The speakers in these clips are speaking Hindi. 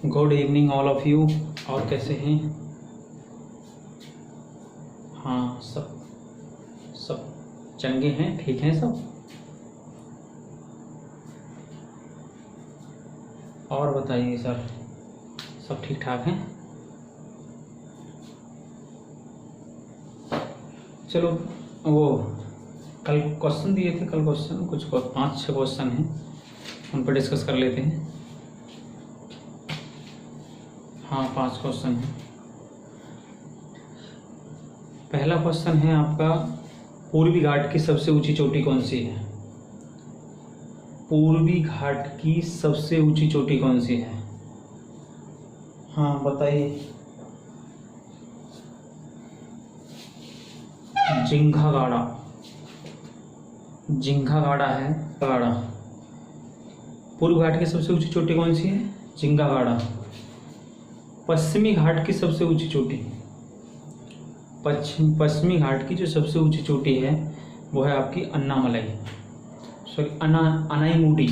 Good evening all of you. और कैसे हैं? हाँ, सब सब चंगे हैं, ठीक हैं सब। और बताइए सर, सब ठीक ठाक हैं? चलो, वो कल क्वेश्चन दिए थे, कल क्वेश्चन कुछ 5-6 क्वेश्चन हैं, उन पर डिस्कस कर लेते हैं। हाँ, 5 क्वेश्चन हैं। पहला क्वेश्चन है आपका, पूर्वी घाट की सबसे ऊंची चोटी कौन सी है? पूर्वी घाट की सबसे ऊंची चोटी कौन सी है? हाँ बताइए। जिंघागाड़ा, जिंघागाड़ा है। गाड़ा पूर्व घाट की सबसे ऊंची चोटी कौन सी है? जिंघागाड़ा। पश्चिमी घाट की सबसे ऊंची चोटी, पश्चिमी घाट की जो सबसे ऊंची चोटी है वो है आपकी अन्नामलाई, सॉरी अनाईमुडी,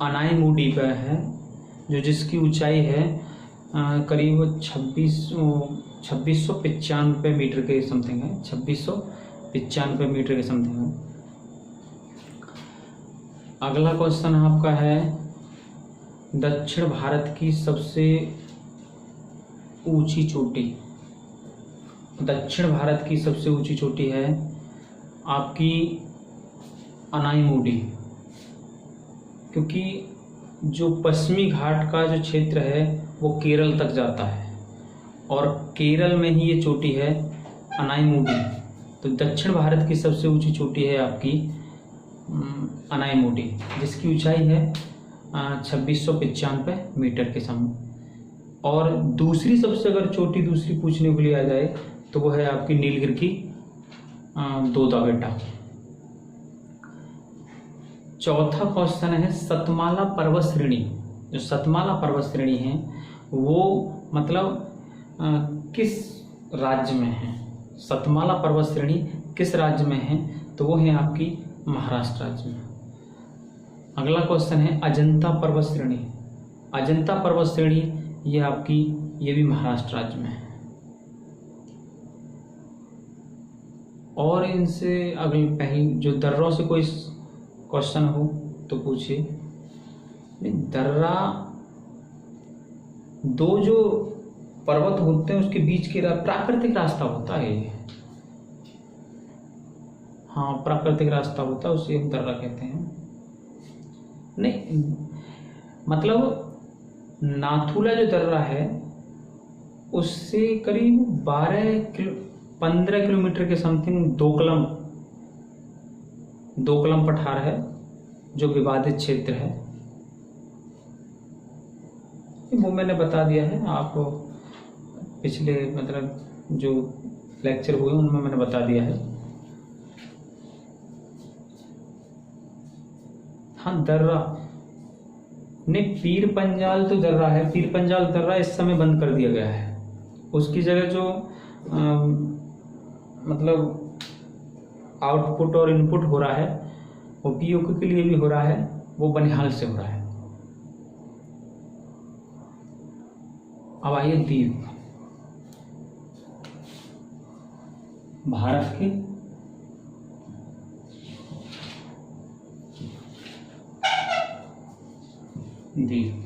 अनाईमुडी पर है, जो जिसकी ऊंचाई है करीब 2695 मीटर के समथिंग है, 2695 मीटर के समथिंग है। अगला क्वेश्चन आपका है, दक्षिण भारत की सबसे ऊंची चोटी। दक्षिण भारत की सबसे ऊंची चोटी है आपकी अनाईमुडी, क्योंकि जो पश्चिमी घाट का जो क्षेत्र है वो केरल तक जाता है और केरल में ही ये चोटी है अनाईमुडी। तो दक्षिण भारत की सबसे ऊंची चोटी है आपकी अनाईमुडी, जिसकी ऊंचाई है 2695 मीटर के सम। और दूसरी सबसे अगर चोटी दूसरी पूछने के लिए आ जाए तो वो है आपकी नीलगिरी की दोदा बेटा। चौथा क्वेश्चन है, सतमाला पर्वत श्रेणी, जो सतमाला पर्वत श्रेणी है वो मतलब किस राज्य में है? सतमाला पर्वत श्रेणी किस राज्य में है? तो वो है आपकी महाराष्ट्र राज्य में। अगला क्वेश्चन है, अजंता पर्वत श्रेणी। अजंता पर्वत श्रेणी ये आपकी, ये भी महाराष्ट्र राज्य में है। और इनसे अगले पहले जो दर्रों से कोई क्वेश्चन हो तो पूछिए। दर्रा, दो जो पर्वत होते हैं उसके बीच के प्राकृतिक रास्ता होता है ये। हाँ, प्राकृतिक रास्ता होता है, उसे हम दर्रा कहते हैं। नहीं, मतलब नाथुला जो दर्रा है उससे करीब 15 किलोमीटर के समथिंग दोकलम पठार है, जो विवादित क्षेत्र है। वो मैंने बता दिया है आपको, पिछले मतलब जो लेक्चर हुए उनमें मैंने बता दिया है। हाँ, दर्रा नहीं, पीर पंजाल तो दर्रा है, पीर पंजाल दर्रा इस समय बंद कर दिया गया है। उसकी जगह जो मतलब आउटपुट और इनपुट हो रहा है वो पीओके के लिए भी हो रहा है, वो बनिहाल से हो रहा है। अब आइए द्वीप। भारत के द्वीप,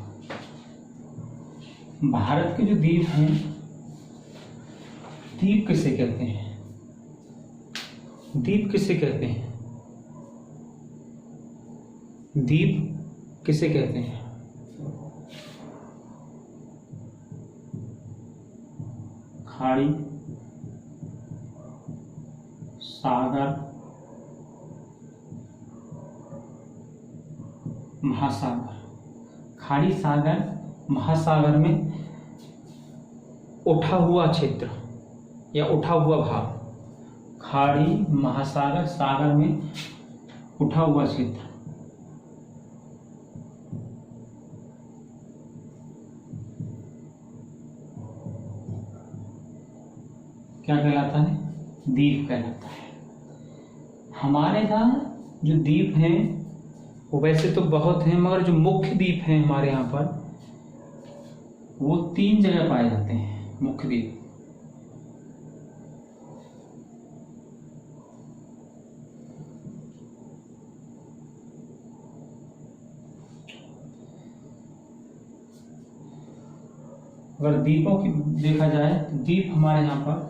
भारत के जो द्वीप हैं, द्वीप किसे कहते हैं? द्वीप किसे कहते हैं? द्वीप किसे कहते हैं? खाड़ी, सागर, महासागर। खाड़ी, सागर, महासागर में उठा हुआ क्षेत्र या उठा हुआ भाग। खाड़ी, महासागर, सागर में उठा हुआ क्षेत्र। क्या कहलाता है? द्वीप कहलाता है। हमारे यहाँ जो द्वीप हैं वो वैसे तो बहुत हैं, मगर जो मुख्य द्वीप हैं हमारे यहाँ पर वो 3 जगह पाए जाते हैं मुख्य द्वीप। अगर द्वीपों की देखा जाए तो द्वीप हमारे यहाँ पर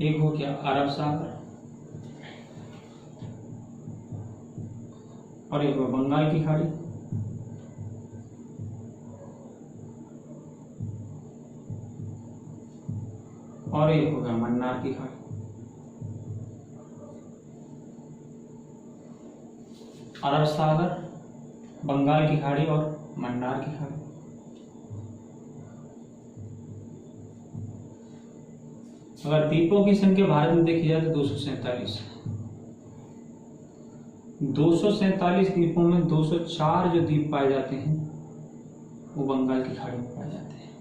एक हो गया अरब सागर और एक हो बंगाल की खाड़ी और एक हो गया मन्नार की खाड़ी। अरब सागर, बंगाल की खाड़ी और मन्नार की खाड़ी। अगर द्वीपों की संख्या भारत में देखी जाए तो 247 है। 247 द्वीपों में 204 जो द्वीप पाए जाते हैं वो बंगाल की खाड़ी में पाए जाते हैं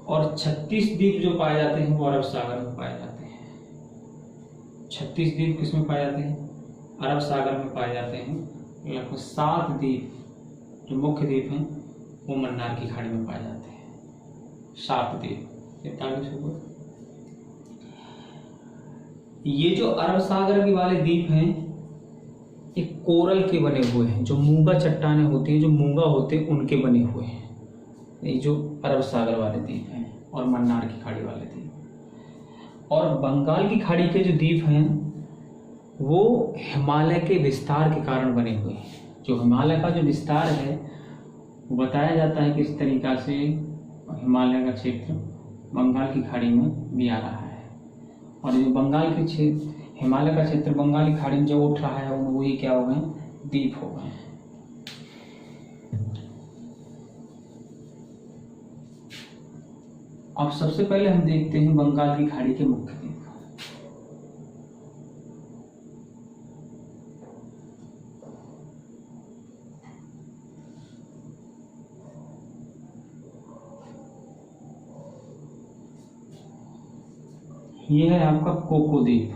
और 36 द्वीप जो पाए जाते हैं वो अरब सागर में पाए जाते हैं। 36 द्वीप किसमें पाए जाते हैं? अरब सागर में पाए जाते हैं। लगभग 7 द्वीप जो मुख्य द्वीप हैं वो मन्नार की खाड़ी में पाए जाते हैं। 7 द्वीप 43 हो गए। ये जो अरब सागर के वाले द्वीप हैं ये कोरल के बने हुए हैं, जो मूंगा चट्टानें होती हैं, जो मूंगा होते हैं उनके बने हुए हैं। ये जो अरब सागर वाले द्वीप हैं और मन्नार की खाड़ी वाले द्वीप। और बंगाल की खाड़ी के जो द्वीप हैं वो हिमालय के विस्तार के कारण बने हुए हैं। जो हिमालय का जो विस्तार है वो बताया जाता है कि इस तरीका से हिमालय का क्षेत्र बंगाल की खाड़ी में भी आ रहा है और जो बंगाल के क्षेत्र, हिमालय का क्षेत्र बंगाल की खाड़ी में जो उठ रहा है वो ही क्या हो गए? द्वीप हो गए। अब सबसे पहले हम देखते हैं बंगाल की खाड़ी के मुख्य द्वीप। ये है आपका कोको द्वीप।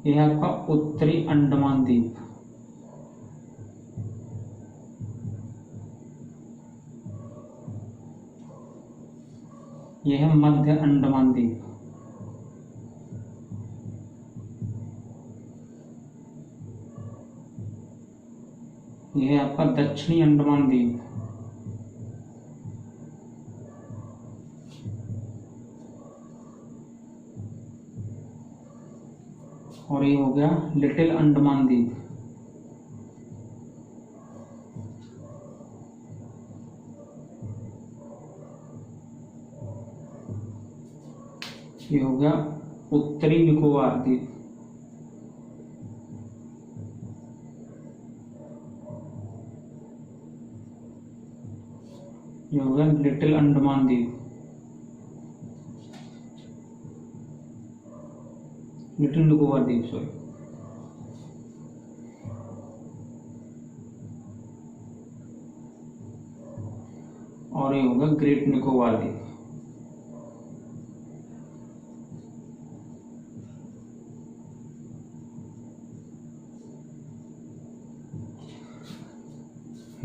ये है आपका उत्तरी अंडमान द्वीप। ये है मध्य अंडमान द्वीप। ये है आपका दक्षिणी अंडमान द्वीप। और ये हो गया लिटिल अंडमान द्वीप। ये हो गया उत्तरी निकोबार द्वीप। ये हो गया लिटिल अंडमान द्वीप। लिटिल निकोबार द्वीप सॉरी। और ये होगा ग्रेट निकोबार द्वीप।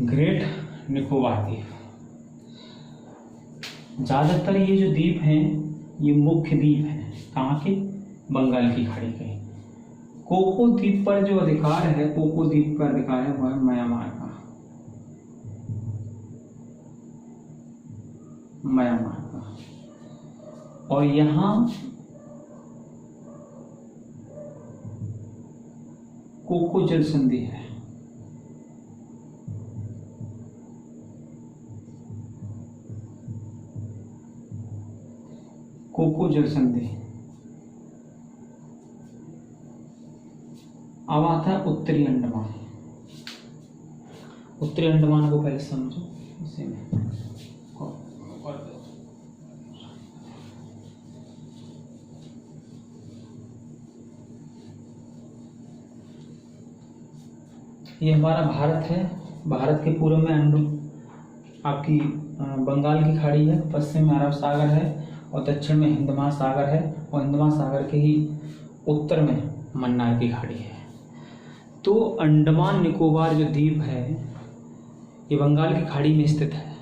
ग्रेट निकोबार द्वीप। ज्यादातर ये जो द्वीप हैं ये मुख्य द्वीप हैं। कहाँ के? बंगाल की खाड़ी के। कोको द्वीप पर जो अधिकार है, कोको द्वीप पर अधिकार है वह म्यांमार का। म्यांमार का। और यहाँ कोको जल संधि है। कोको जल संधि। अब आता है उत्तरी अंडमान। उत्तरी अंडमान को पहले समझो इसी में। ये हमारा भारत है। भारत के पूर्व में आपकी बंगाल की खाड़ी है, पश्चिम में अरब सागर है और दक्षिण में हिंद महासागर है और हिंद महासागर के ही उत्तर में मन्नार की खाड़ी है। तो अंडमान निकोबार जो द्वीप है ये बंगाल की खाड़ी में स्थित है।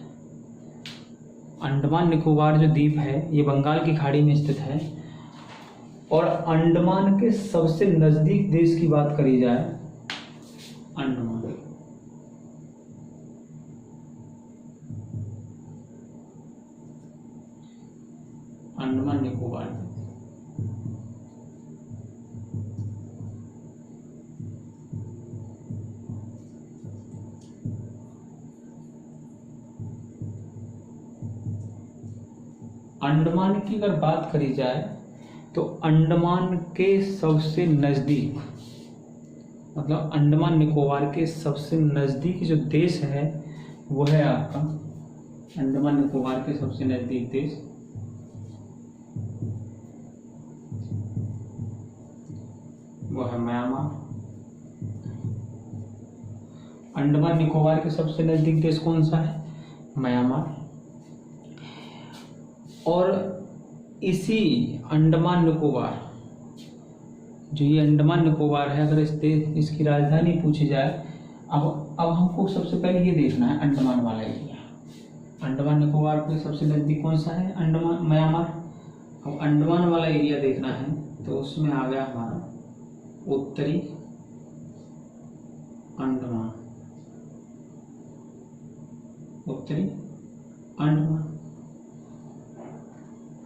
अंडमान निकोबार जो द्वीप है ये बंगाल की खाड़ी में स्थित है। और अंडमान के सबसे नजदीक देश की बात करी जाए, अंडमान निकोबार अंडमान की अगर बात करी जाए तो अंडमान के सबसे नज़दीक, मतलब अंडमान निकोबार के सबसे नज़दीक जो देश है वो है आपका अंडमान निकोबार के सबसे नज़दीक देश वो है म्यांमार। अंडमान निकोबार के सबसे नज़दीक देश कौन सा है? म्यांमार। और इसी अंडमान निकोबार, जो ये अंडमान निकोबार है, अगर इसकी राजधानी पूछी जाए, अब हमको सबसे पहले ये देखना है अंडमान वाला एरिया। अंडमान निकोबार के सबसे नज़दीक कौन सा है? अंडमान, म्यांमार। अब अंडमान वाला एरिया देखना है तो उसमें आ गया हमारा उत्तरी अंडमान, उत्तरी अंडमान।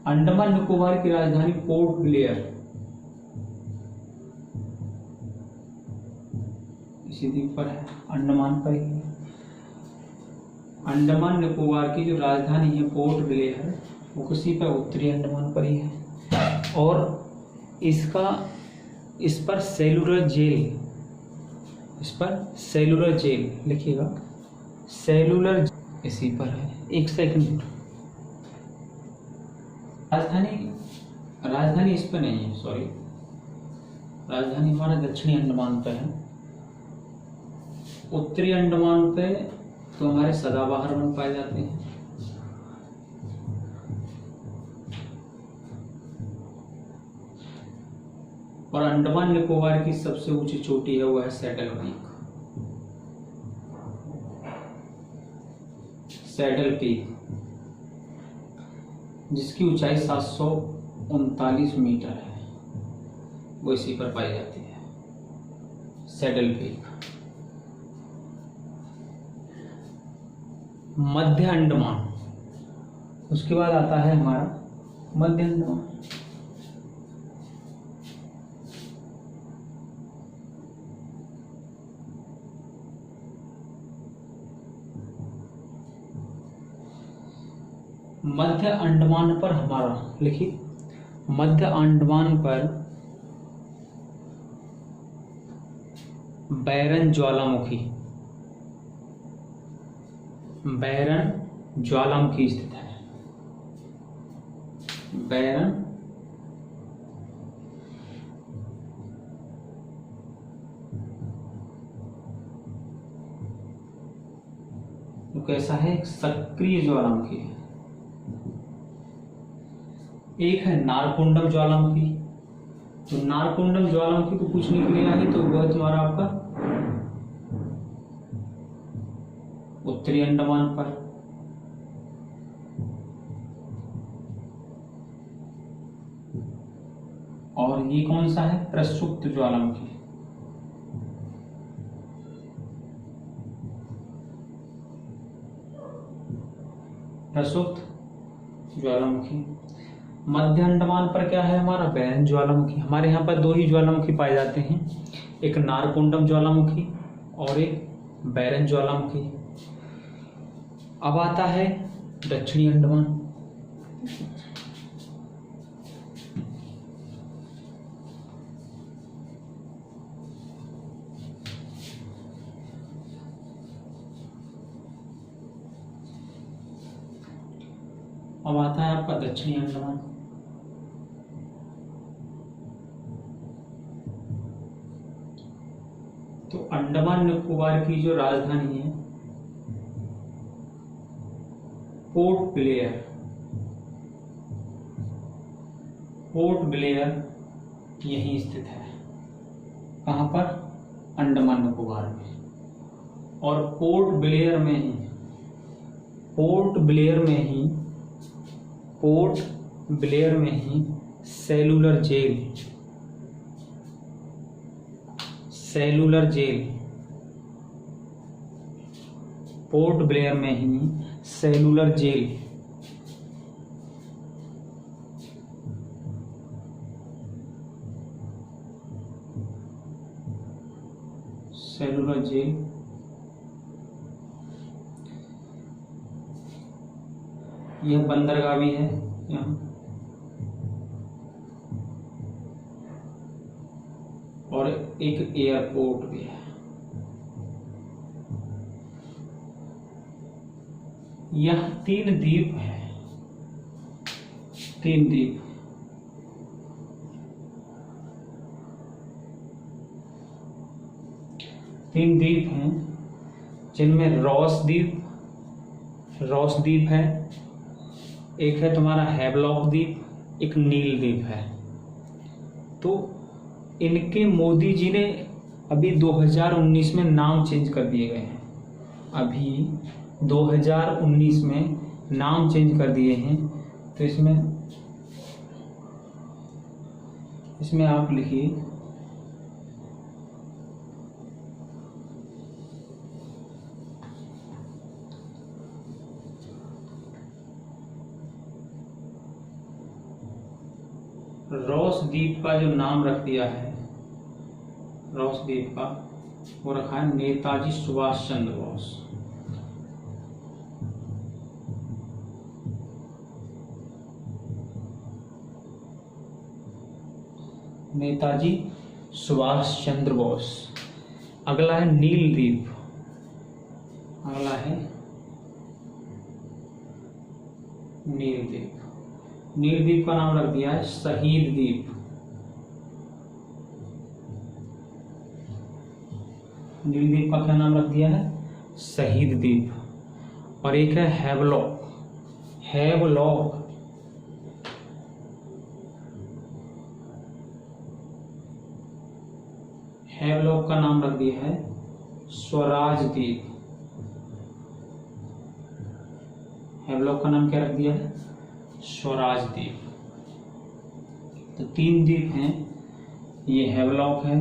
अंडमान निकोबार की राजधानी पोर्ट ब्लेयर इसी द्वीप पर है, अंडमान पर ही। अंडमान निकोबार की जो राजधानी है पोर्ट ब्लेयर वो किसी पर, उत्तरी अंडमान पर ही है। और इस पर सेलुलर जेल लिखिएगा, सेलुलर इसी पर है। एक सेकंड, राजधानी इस पर नहीं है, सॉरी, राजधानी हमारा दक्षिणी अंडमान पे है। उत्तरी अंडमान पे तो हमारे सदाबहार वन पाए जाते हैं। और अंडमान निकोबार की सबसे ऊंची चोटी है वो है सैडल पीक, जिसकी ऊंचाई 739 मीटर है, वो इसी पर पाई जाती है, सैडल पीक। मध्य अंडमान, उसके बाद आता है हमारा मध्य अंडमान। मध्य अंडमान पर हमारा, लिखिए, मध्य अंडमान पर बैरन ज्वालामुखी स्थित है। बैरन तो कैसा है? एक सक्रिय ज्वालामुखी है। एक है नारकुंडम ज्वालामुखी। तो नारकुंडम ज्वालामुखी को पूछने के लिए आए तो वह तुम्हारा आपका उत्तरी अंडमान पर। और ये कौन सा है? प्रसुप्त ज्वालामुखी। प्रसुप्त ज्वालामुखी। मध्य अंडमान पर क्या है हमारा? बैरन ज्वालामुखी। हमारे यहाँ पर दो ही ज्वालामुखी पाए जाते हैं, एक नारकुंडम ज्वालामुखी और एक बैरन ज्वालामुखी। अब आता है दक्षिणी अंडमान। अब आता है आपका दक्षिणी अंडमान। तो अंडमान निकोबार की जो राजधानी है पोर्ट ब्लेयर, पोर्ट ब्लेयर यहीं स्थित है। कहाँ पर? अंडमान निकोबार में। और पोर्ट ब्लेयर में ही सेलुलर जेल, पोर्ट ब्लेयर में ही सेलुलर जेल यह बंदरगाह भी है यहाँ, और एक एयरपोर्ट भी है। यह 3 द्वीप है, 3 द्वीप। तीन द्वीप हैं जिनमें रॉस द्वीप है, एक है तुम्हारा हैवलॉक द्वीप, एक नील द्वीप है। तो इनके मोदी जी ने अभी 2019 में नाम चेंज कर दिए गए हैं। अभी 2019 में नाम चेंज कर दिए हैं। तो इसमें आप लिखिए रॉस द्वीप का जो नाम रख दिया है, रॉस द्वीप का वो रखा है नेताजी सुभाष चंद्र बोस। नेताजी सुभाष चंद्र बोस। अगला है नील द्वीप, नील द्वीप का नाम रख दिया है शहीद द्वीप। नील द्वीप का क्या नाम रख दिया है? शहीद द्वीप। और एक है हैवलॉक का नाम रख दिया है स्वराज द्वीप। हैवलॉक का नाम क्या रख दिया है? स्वराज द्वीप। तो 3 द्वीप हैं, ये हैवलॉक है,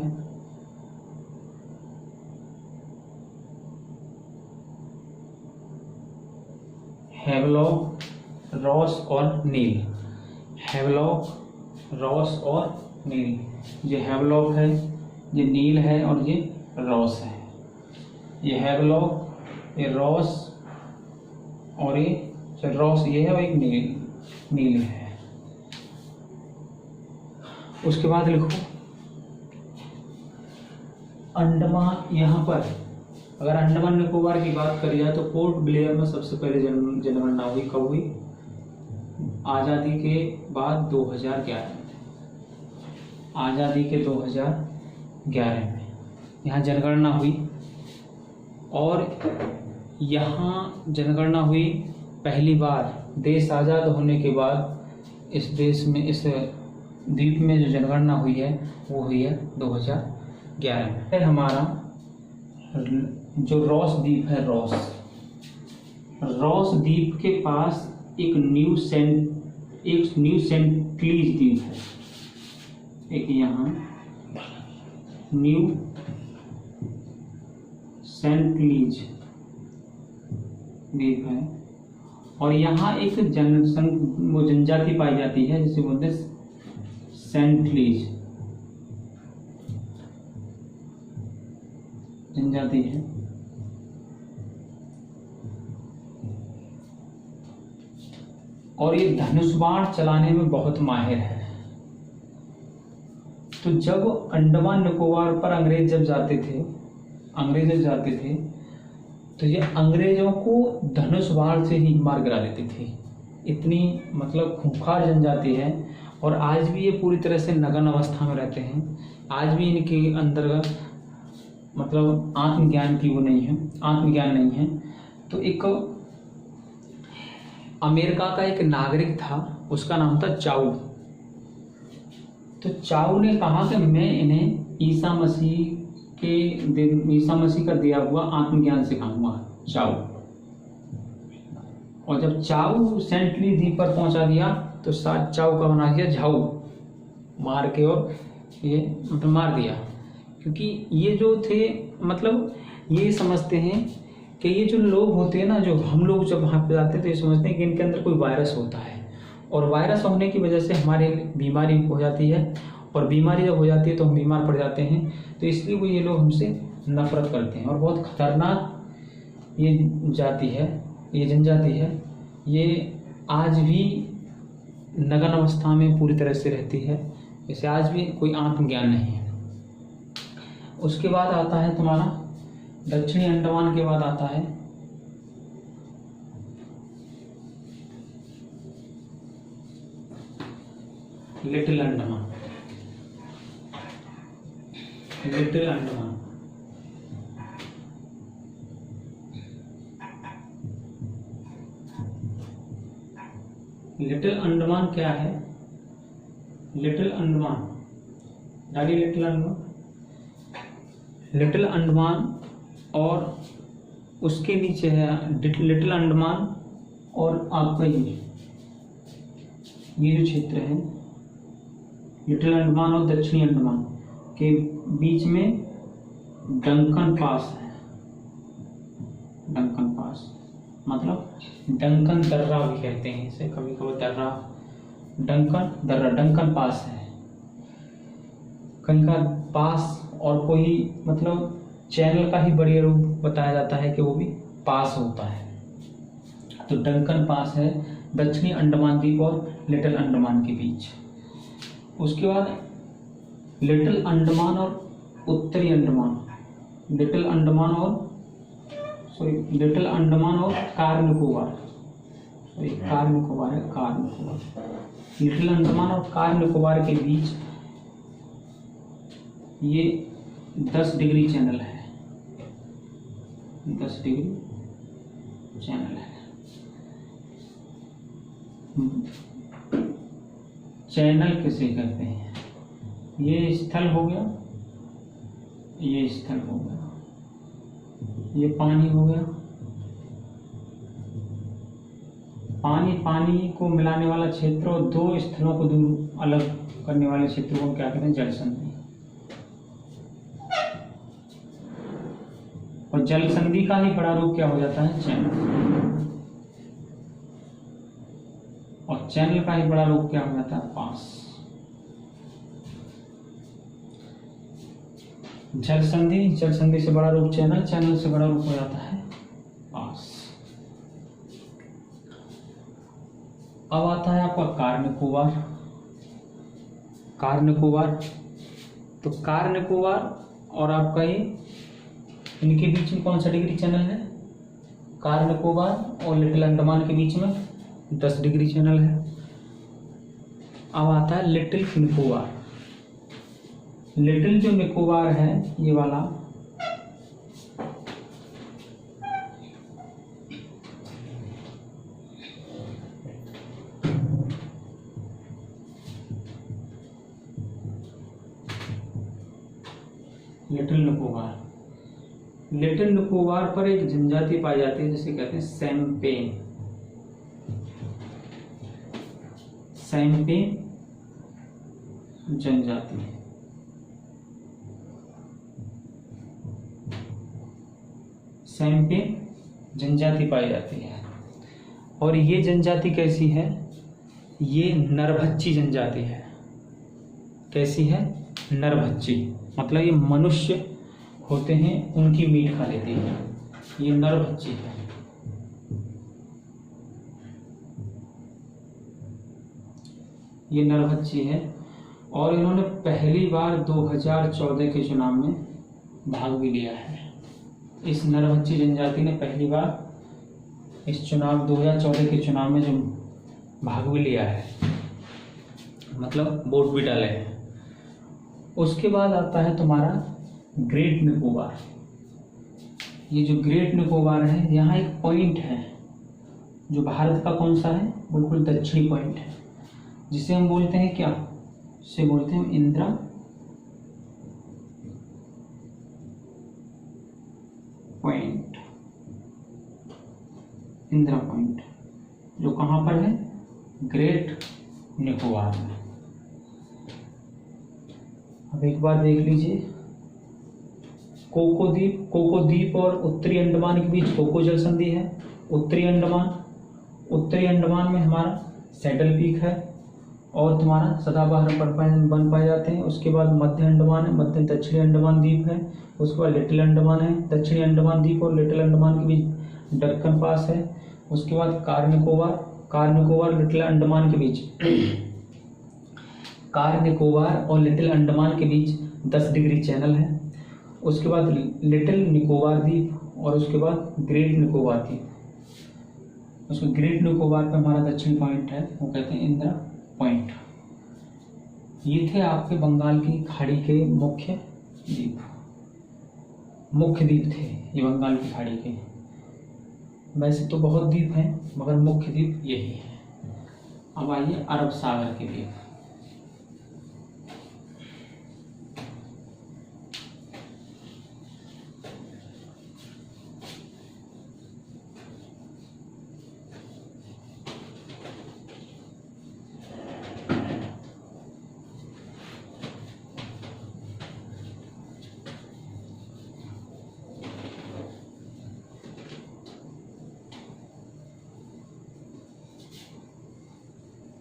रॉस और नील। हैवलॉक, रॉस और नील। ये हैवलॉक है, ये नील है और ये रॉस है। ये हैवलॉक, ये रॉस और ये रॉस ये है और एक नील है। उसके बाद लिखो अंडमान। यहाँ पर अगर अंडमान निकोबार की बात करी जाए तो पोर्ट ब्लेयर में सबसे पहले जनगणना हुई। कब हुई? आज़ादी के बाद 2011 में। आज़ादी के 2011 में यहाँ जनगणना हुई। और यहाँ जनगणना हुई पहली बार देश आज़ाद होने के बाद। इस देश में, इस द्वीप में जो जनगणना हुई है वो हुई है 2011 में। हमारा जो रॉस द्वीप है, रॉस द्वीप के पास एक न्यू सेंटलीज द्वीप है। एक यहाँ न्यू सेंटलीज द्वीप है और यहाँ एक जनजाति पाई जाती है जिसे बोलते हैं सेंटलीज जनजाति है। और ये धनुष बाण चलाने में बहुत माहिर है। तो जब अंडमान निकोबार पर अंग्रेज जब जाते थे तो ये अंग्रेजों को धनुष बाण से ही मार गिरा देते थे। इतनी मतलब खूंखार जनजाति है। और आज भी ये पूरी तरह से नग्न अवस्था में रहते हैं। आज भी इनके अंदर मतलब आत्मज्ञान नहीं है। तो एक अमेरिका का एक नागरिक था, उसका नाम था चाउ। तो चाउ ने कहा कि मैं इन्हें ईसा मसीह का दिया हुआ आत्मज्ञान सिखाऊंगा। चाउ, और जब चाउ सेंट लुई द्वीप पर पहुंचा दिया तो साथ चाउ का बना दिया झाऊ, मार के, और ये मतलब मार दिया। क्योंकि ये जो थे मतलब ये समझते हैं कि ये जो लोग होते हैं ना, जो हम लोग जब वहाँ पे जाते हैं तो ये समझते हैं कि इनके अंदर कोई वायरस होता है, और वायरस होने की वजह से हमारे बीमारी हो जाती है, और बीमारी जब हो जाती है तो हम बीमार पड़ जाते हैं। तो इसलिए वो ये लोग हमसे नफरत करते हैं। और बहुत खतरनाक ये जाति है, ये जनजाति है। ये आज भी नग्न अवस्था में पूरी तरह से रहती है, इसे आज भी कोई आत्मज्ञान नहीं है। उसके बाद आता है तुम्हारा दक्षिणी अंडमान के बाद आता है little Andaman. Little Andaman little Andaman क्या है? लिटिल अंडमान, डालिए लिटिल अंडमान। लिटिल अंडमान और उसके नीचे है लिटिल अंडमान, और आपका ये जो क्षेत्र है लिटिल अंडमान और दक्षिणी अंडमान के बीच में डंकन पास है। डंकन पास मतलब डंकन दर्रा भी कहते हैं इसे, कभी कभी दर्रा, डंकन पास है कहीं का पास। और कोई मतलब चैनल का ही बढ़िया रूप बताया जाता है कि वो भी पास होता है। तो डंकन पास है दक्षिणी अंडमान द्वीप और लिटिल अंडमान के बीच। उसके बाद लिटिल अंडमान और उत्तरी अंडमान, लिटिल अंडमान और कार निकोबार, कार निकोबार है, कार निकोबार। लिटिल अंडमान और कार निकोबार के बीच ये 10 डिग्री चैनल है, 10 डिग्री चैनल है। चैनल किसे कहते हैं? ये स्थल हो गया, ये स्थल हो गया, ये पानी हो गया। पानी को मिलाने वाला क्षेत्र और दो स्थलों को दूर अलग करने वाले क्षेत्र को क्या कहते हैं? जल संधि। और जल संधि का ही बड़ा रूप क्या हो जाता है? चैनल। और चैनल का ही बड़ा रूप क्या हो जाता है? पास। जल संधि से बड़ा रूप चैनल, चैनल से बड़ा रूप हो जाता है पास। अब आता है आपका कार निकोबार। तो कार निकोबार और आपका ये, इनके बीच में कौन सा डिग्री चैनल है? कार निकोबार और लिटिल अंडमान के बीच में 10 डिग्री चैनल है। अब आता है लिटिल निकोबार। लिटिल जो निकोबार है ये वाला, लिटिल निकोबार पर एक जनजाति पाई जाती है जिसे कहते हैं सैम्पेन जनजाति। सैम्पेन जनजाति पाई जाती है। और ये जनजाति कैसी है? ये नरभक्षी जनजाति है। कैसी है? नरभक्षी, मतलब ये मनुष्य होते हैं उनकी मीट खा लेती है, ये नरभक्षी है। ये नरभक्षी है। और इन्होंने पहली बार 2014 के चुनाव में भाग भी लिया है। इस नरभक्षी जनजाति ने पहली बार इस चुनाव 2014 के चुनाव में जो भाग भी लिया है, मतलब वोट भी डाले हैं। उसके बाद आता है तुम्हारा ग्रेट निकोबार। ये जो ग्रेट निकोबार है, यहाँ एक पॉइंट है, जो भारत का कौन सा है, बिल्कुल दक्षिणी पॉइंट है, जिसे हम बोलते हैं क्या, इसे बोलते हैं इंदिरा पॉइंट। इंदिरा पॉइंट जो कहाँ पर है, ग्रेट निकोबार में। अब एक बार देख लीजिए, कोको द्वीप और उत्तरी अंडमान के बीच कोको जल संधि है। उत्तरी अंडमान में हमारा सैडल पीक है और तुम्हारा सदाबहार बन पाए जाते हैं। उसके बाद मध्य अंडमान है, मध्य दक्षिणी अंडमान द्वीप है। उसके बाद लिटिल अंडमान है, दक्षिणी अंडमान द्वीप और लिटिल अंडमान के बीच दक्कन पास है। उसके बाद कार निकोबार लिटिल अंडमान के बीच कार निकोबार और लिटिल अंडमान के बीच 10 डिग्री चैनल है। उसके बाद लिटिल निकोबार द्वीप और उसके बाद ग्रेट निकोबार द्वीप। उसमें ग्रेट निकोबार पे हमारा दक्षिण पॉइंट है, वो कहते हैं इंदिरा पॉइंट। ये थे आपके बंगाल की खाड़ी के मुख्य द्वीप थे ये बंगाल की खाड़ी के। वैसे तो बहुत द्वीप हैं मगर मुख्य द्वीप यही है। अब आइए अरब सागर के द्वीप।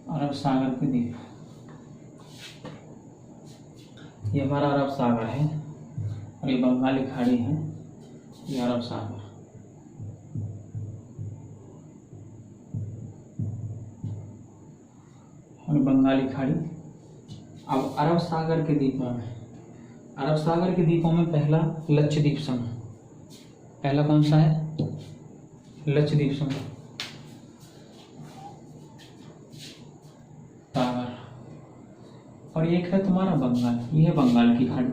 अरब सागर के द्वीप, ये हमारा अरब सागर है और ये बंगाली खाड़ी है, ये अरब सागर। और बंगाली खाड़ी। अब अरब सागर के द्वीपों में पहला लक्षद्वीप समूह। पहला कौन सा है, लक्षद्वीप समूह। और एक है तुम्हारा बंगाल, ये है बंगाल की खाड़ी।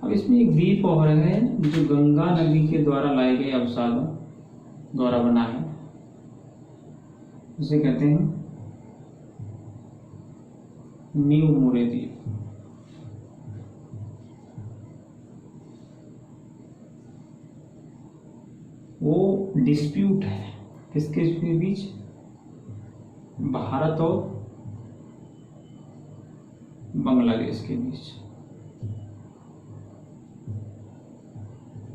अब इसमें एक द्वीप और है जो गंगा नदी के द्वारा लाए गए अवसादों द्वारा बना है, जिसे कहते हैं न्यू मोरे द्वीप। वो डिस्प्यूट है किसके बीच, भारत और बांग्लादेश के बीच।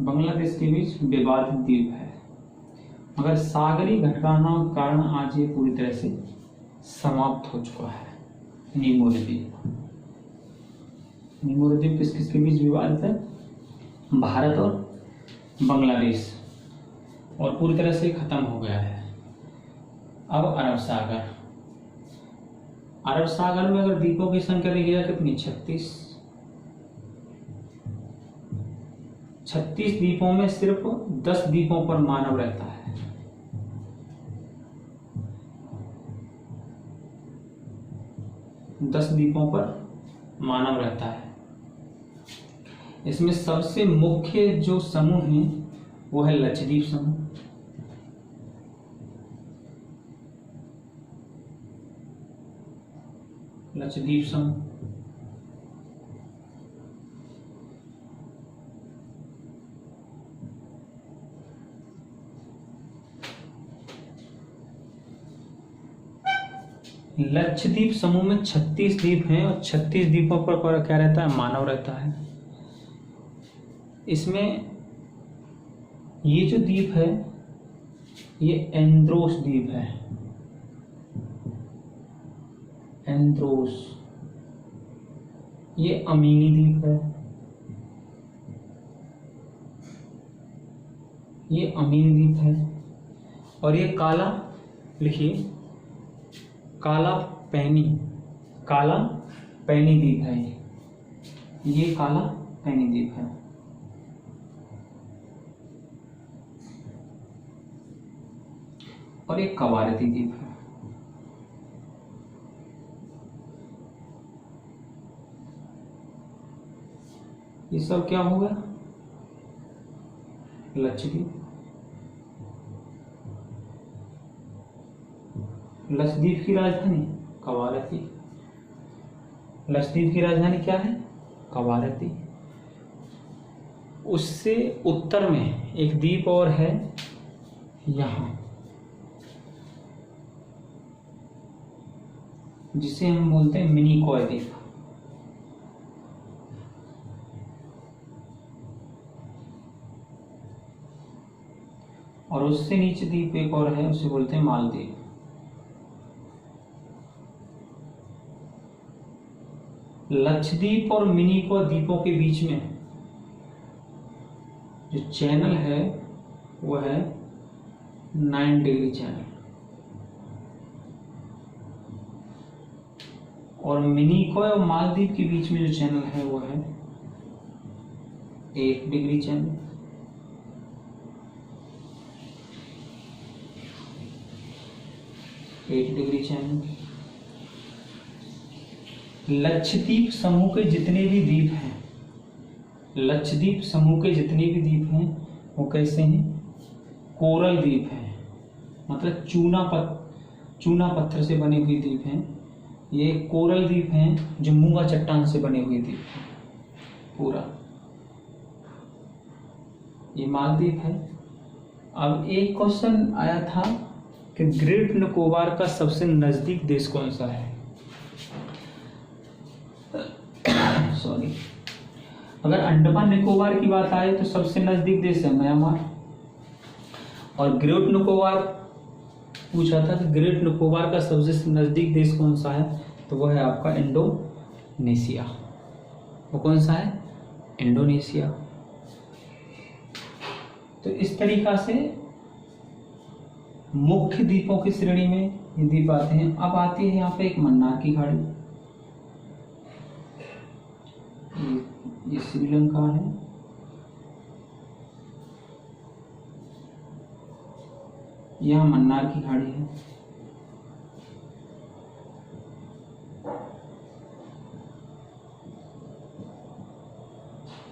बांग्लादेश के बीच विवादित द्वीप है, मगर सागरी घटनाओं के कारण आज ये पूरी तरह से समाप्त हो चुका है। निमोरे द्वीप किस किस के बीच विवादित है, भारत और बांग्लादेश, और पूरी तरह से खत्म हो गया है। अब अरब सागर में अगर द्वीपों की संख्या देखी जाए कितनी, 36 द्वीपों में सिर्फ 10 द्वीपों पर मानव रहता है। मानव रहता है। इसमें सबसे मुख्य जो समूह है वो है लक्षद्वीप समूह। लक्षद्वीप समूह में 36 द्वीप हैं और 36 द्वीपों पर क्या रहता है, मानव रहता है। इसमें ये जो द्वीप है ये एंद्रोस द्वीप है। ये अमीनी द्वीप है। और ये काला, लिखिए काला पैनी द्वीप है। ये काला पैनी द्वीप है। और एक कवारती द्वीप है। ये सब क्या होगा? लक्षद्वीप। लक्षद्वीप की राजधानी कवारत्ती। लक्षद्वीप की राजधानी क्या है? कवारत्ती। उससे उत्तर में एक द्वीप और है यहाँ, जिसे हम बोलते हैं मिनिकॉय द्वीप। और उससे नीचे द्वीप एक और है, उसे बोलते हैं मालदीव। लक्षद्वीप और मिनिकॉय द्वीपों के बीच में जो चैनल है वो है 9 डिग्री चैनल। और मिनिकॉय और मालदीव के बीच में जो चैनल है वो है 1 डिग्री चैनल। लक्षद्वीप समूह के जितने भी द्वीप हैं, लक्षद्वीप समूह के जितने भी द्वीप हैं वो कैसे हैं? कोरल द्वीप हैं, मतलब चूना पत्थर से बने हुए द्वीप हैं। ये कोरल द्वीप हैं जो मूंगा चट्टान से बने हुए द्वीप हैं पूरा। ये मालदीव है। अब एक क्वेश्चन आया था कि ग्रेट निकोबार का सबसे नजदीक देश कौन सा है? सॉरी, अगर अंडमान निकोबार की बात आए तो सबसे नजदीक देश है म्यांमार। और ग्रेट निकोबार पूछा था कि ग्रेट निकोबार का सबसे नजदीक देश कौन सा है, तो वो है आपका इंडोनेशिया। वो कौन सा है? इंडोनेशिया। तो इस तरीका से मुख्य द्वीपों की श्रेणी में ये द्वीप आते हैं। अब आती है यहाँ पे एक मन्नार की खाड़ी। ये श्रीलंका है। यहाँ मन्नार की खाड़ी है।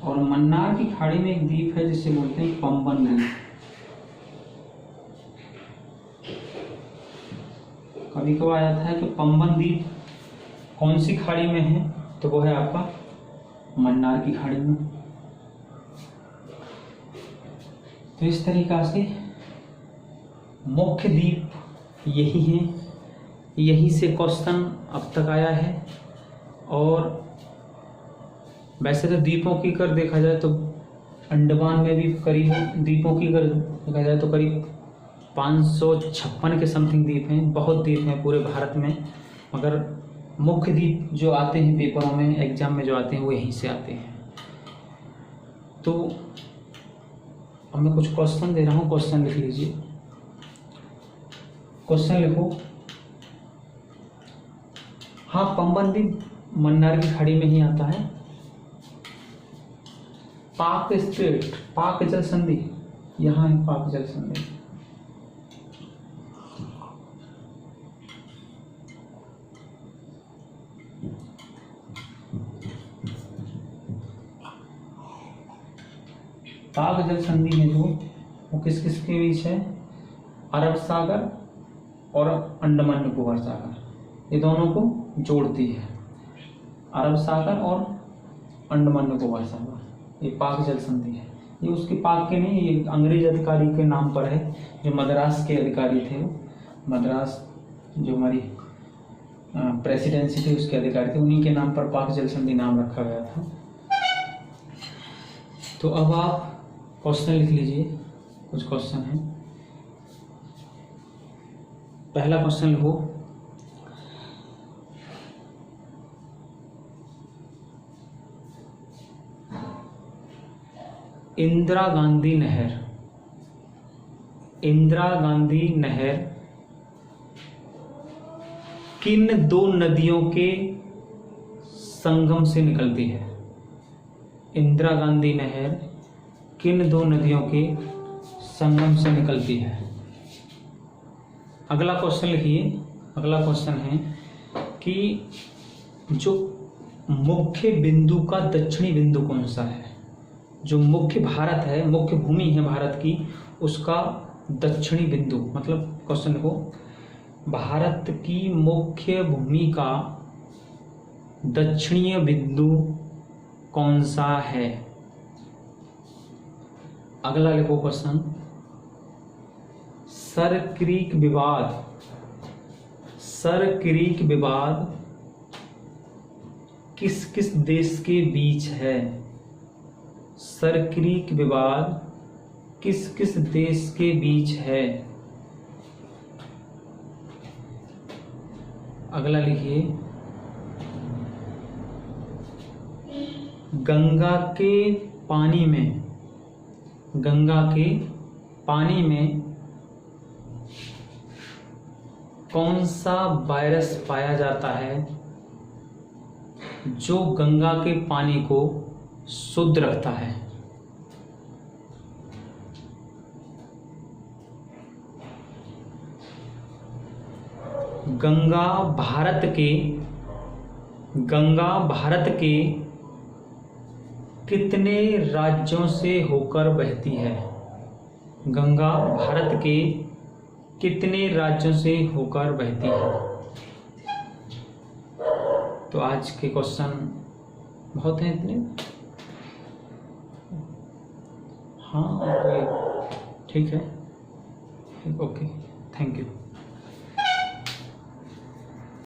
और मन्नार की खाड़ी में एक द्वीप है जिसे बोलते हैं पंबन द्वीप। कभी कभार आ जाता है कि पंबन द्वीप कौन सी खाड़ी में है, तो वो है आपका मन्नार की खाड़ी में। तो इस तरीका से मुख्य द्वीप यही है, यहीं से क्वेश्चन अब तक आया है। और वैसे तो द्वीपों की कर देखा जाए तो अंडमान में भी करीब द्वीपों की कर देखा जाए तो करीब 556 के समथिंग द्वीप हैं। बहुत द्वीप हैं पूरे भारत में, मगर मुख्य द्वीप जो आते हैं पेपरों में, एग्जाम में जो आते हैं वो यहीं से आते हैं। तो अब मैं कुछ क्वेश्चन दे रहा हूँ, क्वेश्चन लिख लीजिए। क्वेश्चन लिखो। हाँ, पंबन द्वीप मन्नार की खाड़ी में ही आता है। पाक स्ट्रेट, पाक जल संधि, यहाँ है पाक जल संधि। पाक जल संधि में जो वो किस किस के बीच है? अरब सागर और अंडमान निकोबार सागर, ये दोनों को जोड़ती है। अरब सागर और अंडमान निकोबार सागर, ये पाक जल संधि है। ये उसके पाक के नहीं, ये अंग्रेज अधिकारी के नाम पर है, जो मद्रास के अधिकारी थे। मद्रास जो हमारी प्रेसिडेंसी थी उसके अधिकारी थे, उन्हीं के नाम पर पाक जल संधि नाम रखा गया था। तो अब आप क्वेश्चन लिख लीजिए। कुछ क्वेश्चन है। पहला क्वेश्चन लिखो। इंदिरा गांधी नहर, इंदिरा गांधी नहर किन दो नदियों के संगम से निकलती है? इंदिरा गांधी नहर किन दो नदियों के संगम से निकलती है? अगला क्वेश्चन लिखिए। अगला क्वेश्चन है कि जो मुख्य बिंदु का दक्षिणी बिंदु कौन सा है? जो मुख्य भारत है, मुख्य भूमि है भारत की, उसका दक्षिणी बिंदु, मतलब क्वेश्चन को, भारत की मुख्य भूमि का दक्षिणीय बिंदु कौन सा है। अगला लिखो क्वेश्चन, सर क्रीक विवाद किस किस देश के बीच है। सर क्रीक विवाद किस किस देश के बीच है। अगला लिखिए, गंगा के पानी में कौन सा वायरस पाया जाता है जो गंगा के पानी को शुद्ध रखता है। गंगा भारत के कितने राज्यों से होकर बहती है। गंगा भारत के कितने राज्यों से होकर बहती है। तो आज के क्वेश्चन बहुत हैं इतने। हाँ ओके, ठीक है, ओके, थैंक यू।